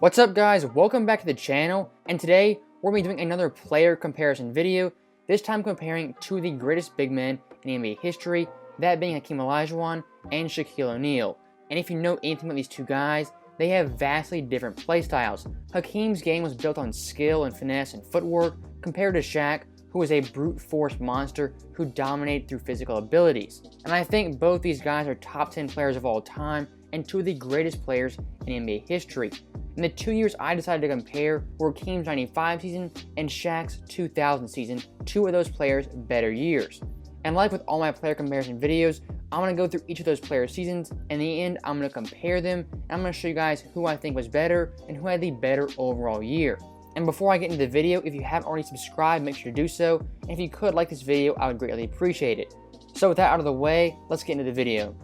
What's up guys, welcome back to the channel, and today we're going to be doing another player comparison video, this time comparing two of the greatest big men in NBA history, that being Hakeem Olajuwon and Shaquille O'Neal. And if you know anything about these two guys, they have vastly different play styles. Hakeem's game was built on skill and finesse and footwork, compared to Shaq, who was a brute force monster who dominated through physical abilities. And I think both these guys are top 10 players of all time and two of the greatest players in NBA history. In the 2 years I decided to compare were Hakeem's 95 season and Shaq's 2000 season, two of those players' better years. And like with all my player comparison videos, I'm going to go through each of those players' seasons, and in the end I'm going to compare them, and I'm going to show you guys who I think was better and who had the better overall year. And before I get into the video, if you haven't already subscribed, make sure to do so, and if you could like this video, I would greatly appreciate it. So with that out of the way, let's get into the video.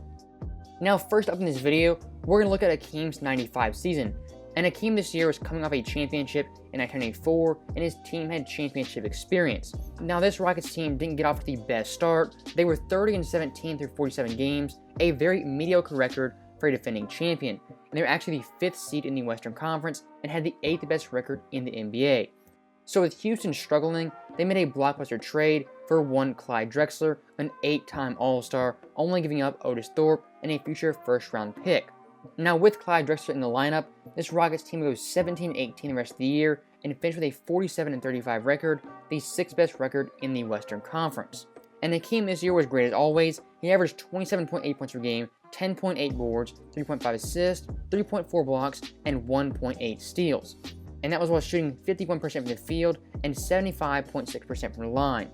Now first up in this video, we're going to look at Hakeem's 95 season. And Hakeem this year was coming off a championship in 1984, and his team had championship experience. Now this Rockets team didn't get off to the best start. They were 30-17 through 47 games, a very mediocre record for a defending champion. And they were actually the 5th seed in the Western Conference and had the 8th best record in the NBA. So with Houston struggling, they made a blockbuster trade for one Clyde Drexler, an 8-time All-Star, only giving up Otis Thorpe and a future first-round pick. Now with Clyde Drexler in the lineup, this Rockets team goes 17-18 the rest of the year and finished with a 47-35 record, the 6th best record in the Western Conference. And Hakeem this year was great as always. He averaged 27.8 points per game, 10.8 boards, 3.5 assists, 3.4 blocks, and 1.8 steals. And that was while shooting 51% from the field and 75.6% from the line.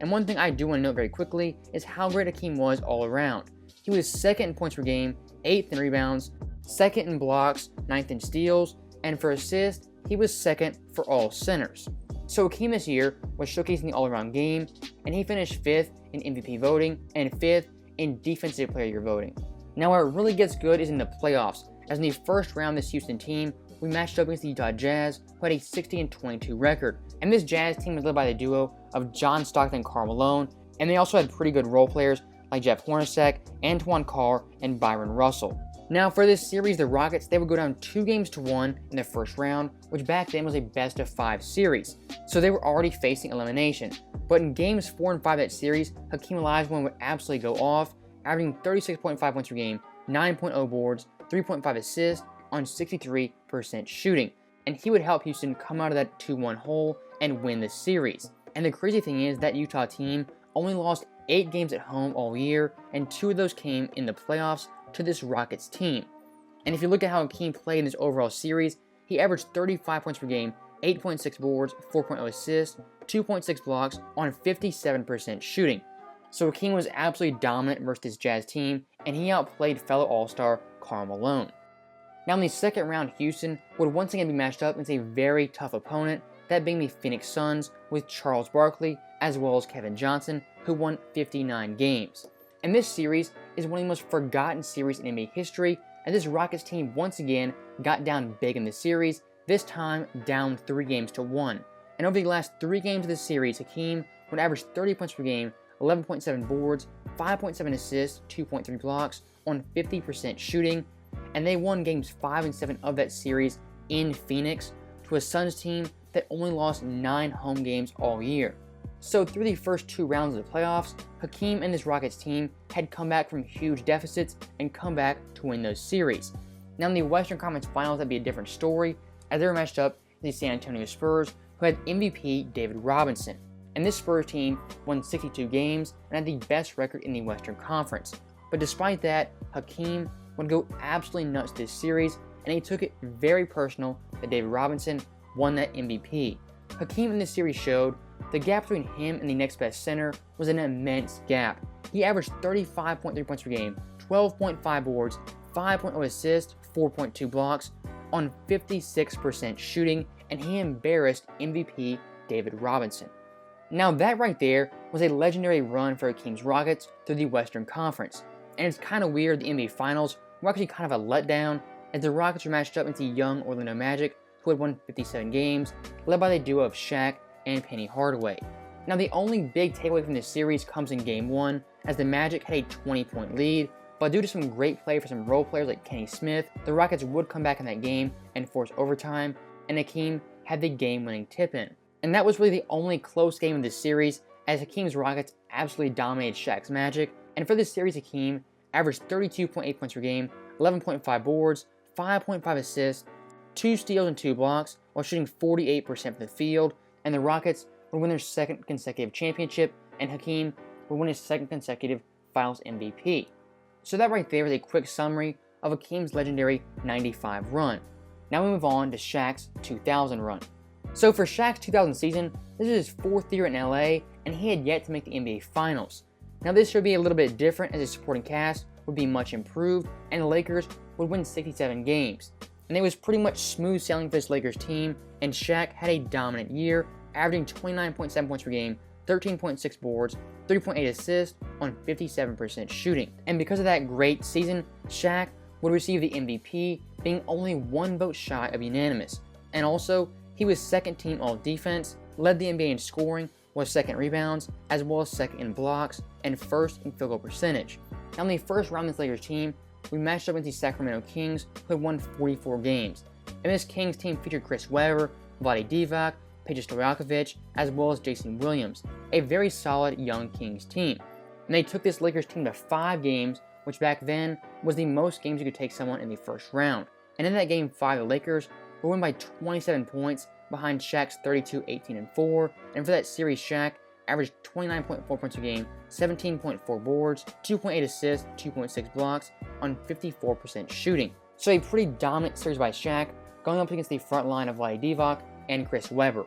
And one thing I do want to note very quickly is how great Hakeem was all around. He was 2nd in points per game, 8th in rebounds, 2nd in blocks, 9th in steals, and for assists, he was 2nd for all centers. So Hakeem this year was showcasing the all-around game, and he finished 5th in MVP voting and 5th in Defensive Player of the Year voting. Now where it really gets good is in the playoffs, as in the first round this Houston team, we matched up against the Utah Jazz, who had a 60-22 record. And this Jazz team was led by the duo of John Stockton and Karl Malone, and they also had pretty good role players like Jeff Hornacek, Antoine Carr, and Byron Russell. Now for this series, the Rockets, they would go down 2-1 in the first round, which back then was a best-of-5 series, so they were already facing elimination. But in games 4 and 5 of that series, Hakeem Olajuwon would absolutely go off, averaging 36.5 points per game, 9.0 boards, 3.5 assists on 63% shooting, and he would help Houston come out of that 2-1 hole and win the series. And the crazy thing is that Utah team only lost 8 games at home all year, and 2 of those came in the playoffs to this Rockets team. And if you look at how Hakeem played in this overall series, he averaged 35 points per game, 8.6 boards, 4.0 assists, 2.6 blocks on 57% shooting. So Hakeem was absolutely dominant versus this Jazz team, and he outplayed fellow All-Star Karl Malone. Now in the second round, Houston would once again be matched up against a very tough opponent, that being the Phoenix Suns with Charles Barkley as well as Kevin Johnson, who won 59 games. And this series is one of the most forgotten series in NBA history, and this Rockets team once again got down big in the series, this time down 3-1. And over the last 3 games of this series, Hakeem would average 30 points per game, 11.7 boards, 5.7 assists, 2.3 blocks on 50% shooting, and they won games 5 and 7 of that series in Phoenix to a Suns team that only lost 9 home games all year. So through the first 2 rounds of the playoffs, Hakeem and this Rockets team had come back from huge deficits and come back to win those series. Now in the Western Conference Finals, that'd be a different story, as they were matched up against the San Antonio Spurs, who had MVP David Robinson. And this Spurs team won 62 games and had the best record in the Western Conference. But despite that, Hakeem would go absolutely nuts this series, and he took it very personal that David Robinson won that MVP. Hakeem in this series showed the gap between him and the next best center was an immense gap. He averaged 35.3 points per game, 12.5 boards, 5.0 assists, 4.2 blocks on 56% shooting, and he embarrassed MVP David Robinson. Now that right there was a legendary run for Hakeem's Rockets through the Western Conference. And it's kind of weird the NBA Finals were actually kind of a letdown, as the Rockets were matched up against the young Orlando Magic, who had won 57 games, led by the duo of Shaq and Penny Hardaway. Now the only big takeaway from this series comes in Game 1, as the Magic had a 20-point lead, but due to some great play for some role players like Kenny Smith, the Rockets would come back in that game and force overtime, and Hakeem had the game-winning tip-in. And that was really the only close game of this series, as Hakeem's Rockets absolutely dominated Shaq's Magic, and for this series Hakeem averaged 32.8 points per game, 11.5 boards, 5.5 assists, 2 steals and 2 blocks, while shooting 48% from the field, and the Rockets would win their second consecutive championship, and Hakeem would win his second consecutive Finals MVP. So that right there is a quick summary of Hakeem's legendary 95 run. Now we move on to Shaq's 2000 run. So for Shaq's 2000 season, this is his 4th year in LA, and he had yet to make the NBA Finals. Now this should be a little bit different, as his supporting cast would be much improved, and the Lakers would win 67 games. And it was pretty much smooth sailing for this Lakers team, and Shaq had a dominant year, averaging 29.7 points per game, 13.6 boards, 3.8 assists on 57% shooting. And because of that great season, Shaq would receive the MVP, being only 1 vote shy of unanimous. And also, he was 2nd team all-defense, led the NBA in scoring, was 2nd rebounds, as well as 2nd in blocks, and 1st in field goal percentage. Now in the first round of this Lakers team, we matched up against the Sacramento Kings, who had won 44 games. And this Kings team featured Chris Webber, Vlade Divac, Peja Stojakovic, as well as Jason Williams, a very solid young Kings team. And they took this Lakers team to 5 games, which back then was the most games you could take someone in the first round. And in that game 5, the Lakers would win by 27 points behind Shaq's 32, 18, and 4. And for that series, Shaq averaged 29.4 points a game, 17.4 boards, 2.8 assists, 2.6 blocks on 54% shooting. So a pretty dominant series by Shaq, going up against the front line of Vlade Divac and Chris Webber.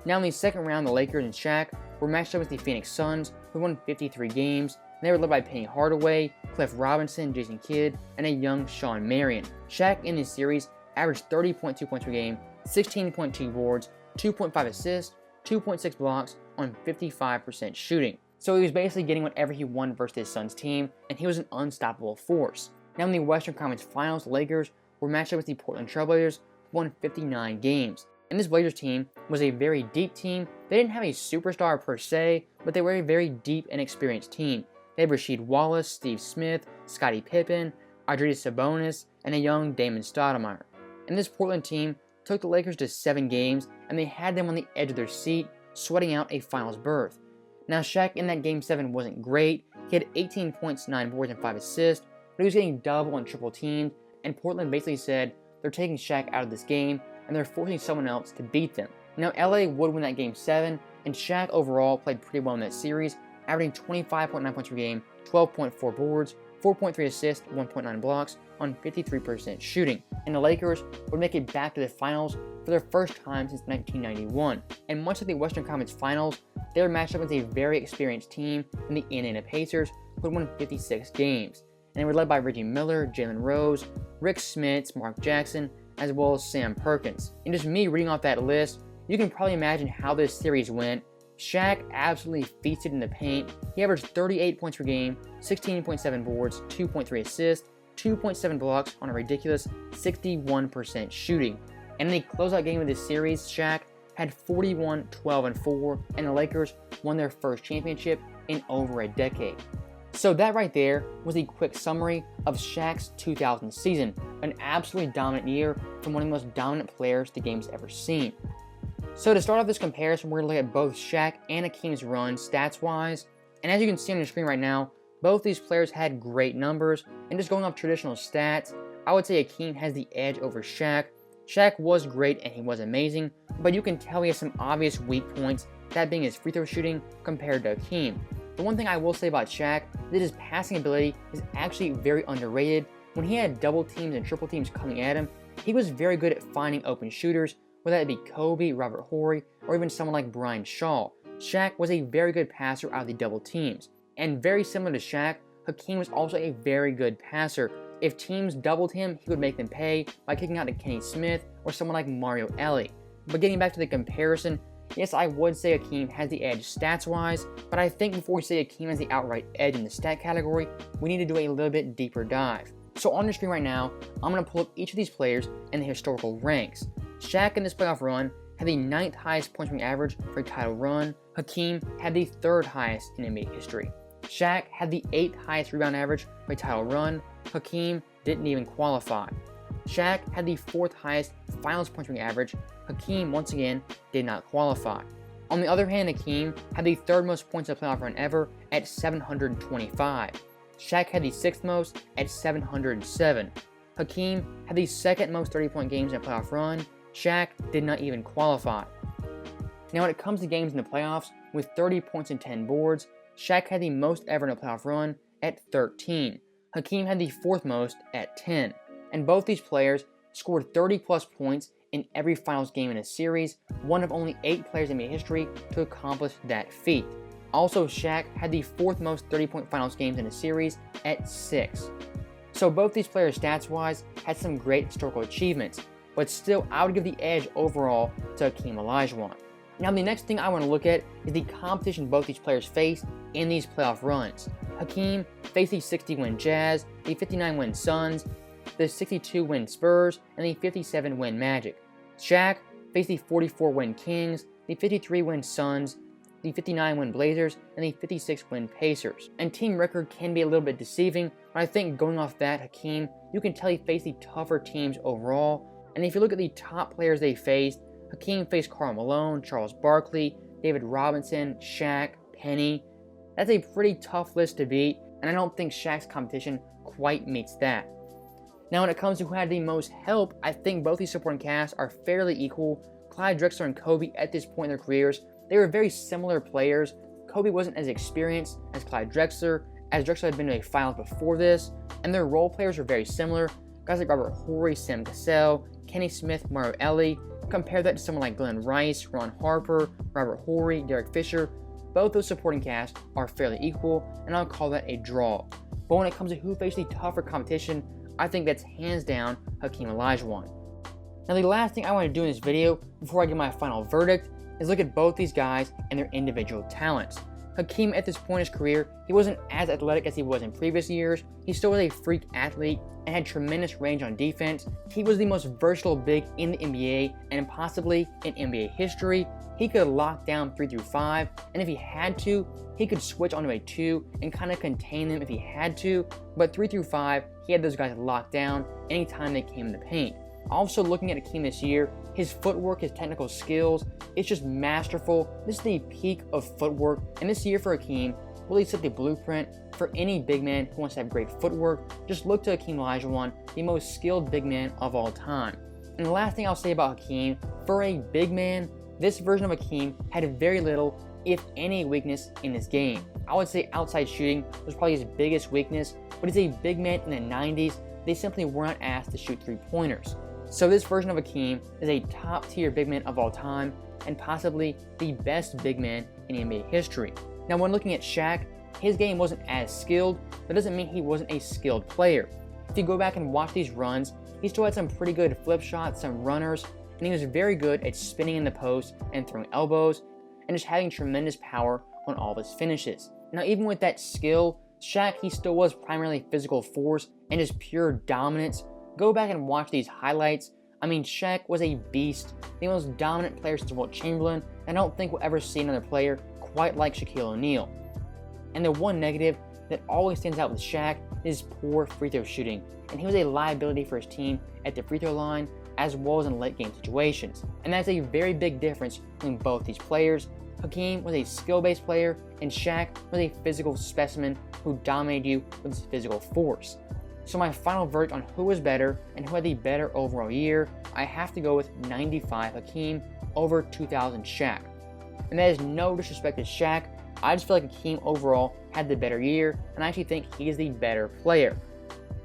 Now in the second round, the Lakers and Shaq were matched up with the Phoenix Suns, who won 53 games, and they were led by Penny Hardaway, Cliff Robinson, Jason Kidd, and a young Shawn Marion. Shaq in this series averaged 30.2 points per game, 16.2 boards, 2.5 assists, 2.6 blocks on 55% shooting. So he was basically getting whatever he wanted versus his Suns team, and he was an unstoppable force. Now in the Western Conference Finals, the Lakers were matched up with the Portland Trail Blazers, who won 59 games. And this Blazers team was a very deep team. They didn't have a superstar per se, but they were a very deep and experienced team. They had Rasheed Wallace, Steve Smith, Scottie Pippen, Arvydas Sabonis, and a young Damon Stoudemire. And this Portland team took the Lakers to 7 games, and they had them on the edge of their seat, sweating out a finals berth. Now Shaq in that Game 7 wasn't great. He had 18 points, 9 boards, and 5 assists, but he was getting double and triple teamed, and Portland basically said they're taking Shaq out of this game, and they're forcing someone else to beat them. Now LA would win that Game 7, and Shaq overall played pretty well in that series, averaging 25.9 points per game, 12.4 boards, 4.3 assists, 1.9 blocks on 53% shooting. And the Lakers would make it back to the finals for their first time since 1991. And much like the Western Conference Finals, they were matched up against a very experienced team in the Indiana Pacers, who had won 56 games. And they were led by Reggie Miller, Jalen Rose, Rick Smits, Mark Jackson, as well as Sam Perkins. And just me reading off that list, you can probably imagine how this series went. Shaq absolutely feasted in the paint. He averaged 38 points per game, 16.7 boards, 2.3 assists, 2.7 blocks on a ridiculous 61% shooting. And in the closeout game of this series, Shaq had 41, 12, and 4, and the Lakers won their first championship in over a decade. So that right there was a quick summary of Shaq's 2000 season, an absolutely dominant year from one of the most dominant players the game's ever seen. So to start off this comparison, we're going to look at both Shaq and Hakeem's run stats-wise, and as you can see on your screen right now, both these players had great numbers, and just going off traditional stats, I would say Hakeem has the edge over Shaq. Shaq was great and he was amazing, but you can tell he has some obvious weak points, that being his free throw shooting compared to Hakeem. The one thing I will say about Shaq is that his passing ability is actually very underrated. When he had double teams and triple teams coming at him, he was very good at finding open shooters, whether that be Kobe, Robert Horry, or even someone like Brian Shaw. Shaq was a very good passer out of the double teams. And very similar to Shaq, Hakeem was also a very good passer. If teams doubled him, he would make them pay by kicking out to Kenny Smith or someone like Mario Elie. But getting back to the comparison, yes, I would say Hakeem has the edge stats-wise, but I think before we say Hakeem has the outright edge in the stat category, we need to do a little bit deeper dive. So on your screen right now, I'm going to pull up each of these players and the historical ranks. Shaq in this playoff run had the 9th highest points per game average for a title run. Hakeem had the 3rd highest in NBA history. Shaq had the 8th highest rebound average by title run. Hakeem didn't even qualify. Shaq had the 4th highest finals points per game average. Hakeem, once again, did not qualify. On the other hand, Hakeem had the 3rd most points in a playoff run ever at 725. Shaq had the 6th most at 707. Hakeem had the 2nd most 30-point games in a playoff run. Shaq did not even qualify. Now when it comes to games in the playoffs with 30 points and 10 boards, Shaq had the most ever in a playoff run at 13. Hakeem had the 4th most at 10. And both these players scored 30 plus points in every finals game in a series, one of only 8 players in NBA history to accomplish that feat. Also, Shaq had the 4th most 30-point finals games in a series at 6. So both these players stats-wise had some great historical achievements, but still I would give the edge overall to Hakeem Olajuwon. Now the next thing I want to look at is the competition both these players faced in these playoff runs. Hakeem faced the 60-win Jazz, the 59-win Suns, the 62-win Spurs, and the 57-win Magic. Shaq faced the 44-win Kings, the 53-win Suns, the 59-win Blazers, and the 56-win Pacers. And team record can be a little bit deceiving, but I think going off that, Hakeem, you can tell he faced the tougher teams overall. And if you look at the top players they faced, Hakeem faced Karl Malone, Charles Barkley, David Robinson, Shaq, Penny. That's a pretty tough list to beat, and I don't think Shaq's competition quite meets that. Now when it comes to who had the most help, I think both these supporting casts are fairly equal. Clyde Drexler and Kobe at this point in their careers, they were very similar players. Kobe wasn't as experienced as Clyde Drexler, as Drexler had been to a finals before this, and their role players were very similar. Guys like Robert Horry, Sam Cassell, Kenny Smith, Mario Elie. Compare that to someone like Glenn Rice, Ron Harper, Robert Horry, Derek Fisher. Both those supporting casts are fairly equal, and I'll call that a draw. But when it comes to who faced the tougher competition, I think that's hands down Hakeem Olajuwon. Now the last thing I want to do in this video before I give my final verdict is look at both these guys and their individual talents. Hakeem at this point in his career, he wasn't as athletic as he was in previous years. He still was a freak athlete and had tremendous range on defense. He was the most versatile big in the NBA and possibly in NBA history. He could lock down 3 through 5, and if he had to, he could switch onto a 2 and kind of contain them if he had to, but 3 through 5, he had those guys locked down anytime they came in the paint. Also looking at Hakeem this year, his footwork, his technical skills, it's just masterful. This is the peak of footwork, and this year for Hakeem really set the blueprint for any big man who wants to have great footwork. Just look to Hakeem Olajuwon, the most skilled big man of all time. And the last thing I'll say about Hakeem, for a big man, this version of Hakeem had very little, if any, weakness in his game. I would say outside shooting was probably his biggest weakness, but as a big man in the 90s, they simply were not asked to shoot 3-pointers. So this version of Hakeem is a top-tier big man of all time, and possibly the best big man in NBA history. Now when looking at Shaq, his game wasn't as skilled, but doesn't mean he wasn't a skilled player. If you go back and watch these runs, he still had some pretty good flip shots, some runners, and he was very good at spinning in the post and throwing elbows, and just having tremendous power on all of his finishes. Now even with that skill, Shaq, he still was primarily physical force and just pure dominance. Go back and watch these highlights. I mean, Shaq was a beast, the most dominant player since Wilt Chamberlain, and I don't think we'll ever see another player quite like Shaquille O'Neal. And the one negative that always stands out with Shaq is poor free throw shooting, and he was a liability for his team at the free throw line as well as in late game situations. And that's a very big difference between both these players. Hakeem was a skill-based player, and Shaq was a physical specimen who dominated you with his physical force. So my final verdict on who was better and who had the better overall year, I have to go with 95 Hakeem over 2000 Shaq. And that is no disrespect to Shaq, I just feel like Hakeem overall had the better year, and I actually think he is the better player.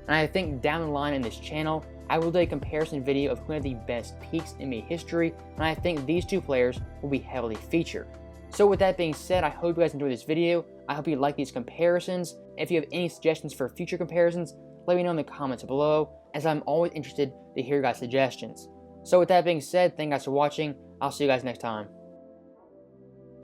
And I think down the line in this channel, I will do a comparison video of who had the best peaks in NBA history, and I think these two players will be heavily featured. So with that being said, I hope you guys enjoyed this video. I hope you like these comparisons. If you have any suggestions for future comparisons, let me know in the comments below, as I'm always interested to hear your guys' suggestions. So with that being said, thank you guys for watching. I'll see you guys next time.